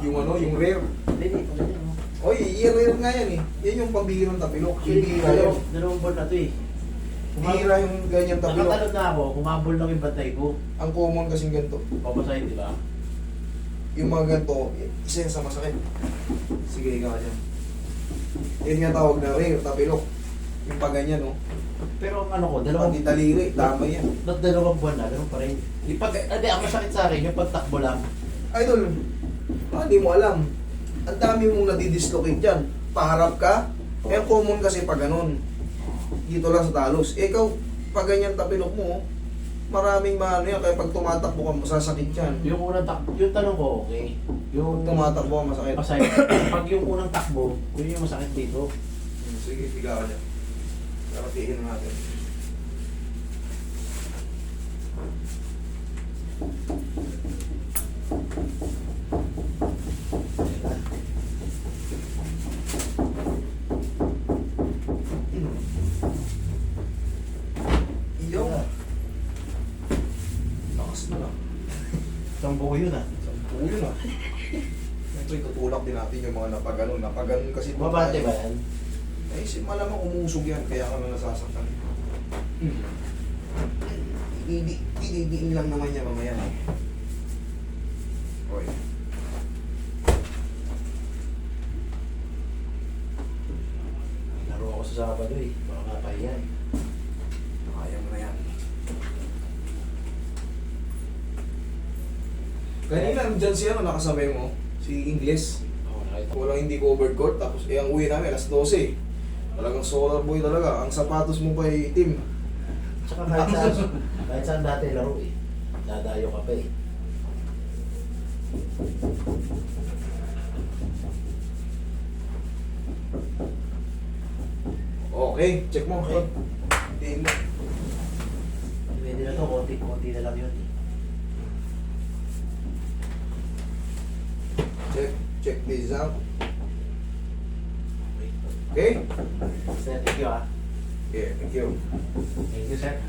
Yung ano, yung rare. Hindi, ito na yun. Oy, i-rare nga yan eh. Yan yung pambihirang tapilok. Bihira yan. Dalawang buwan na ito eh. Bihira yung ganyan tapilok. Nakatalon na ako, kumabol lang yung bantay ko. Ang common kasing ganito. Papasahin, di ba? Yung mga ganito, isa yan sa masakit. Sige, ikaw dyan. Yan nga tawag na rare, tapilok. Yung pag ganyan, no? Pero ang ano ko, dalawang... Pati taliri, tama yan. Dalawang buwan na, ganun pa rin. Hindi, ang masakit sa akin, yung pagtakbo lang. Idol, hindi mo alam. Ang dami mong nadidislocate dyan. Paharap ka, kaya common kasi pag ganun. Dito lang sa talos. Eh, ikaw, pag ganyan tapilok mo, maraming maano yan, kaya pag tumatakbo ka, masasakit yan. Yung unang takbo, yung tanong ko, okay. Yung Tumatakbo ka, masakit. masakit. Pag yung unang takbo, yun yung masakit dito. Sige, higa ka dyan. Karatiin natin. Iyo. Lakas na lang. Isang buo yun ah. Sampu yun ah. Ito itutulak din natin yung mga napaganon. Napaganon kasi... Mabante ba yan? Eh, malamang umusog yan, kaya ka na nasasaktan. Ididiin lang naman niya mamaya. Okay. Laro ako sa Sabado eh. Baka mapahiya eh. Kaya mo na yan. Kanina, dyan si ano, nakasabay mo? Si Ingles. Oo, nakita ko. Walang hindi covered court, tapos ang uwi namin, alas 12. Talagang solar boy talaga. Ang sapatos mo pa ay itim. Tsaka kahit saan dati laro eh. Dadayo ka pa eh. Okay, check mo. Okay. Tingin mo. Pwede na to, konti na lang yun eh. Check this out. Okay? Sir, thank you ah. Yeah, thank you. Thank you sir.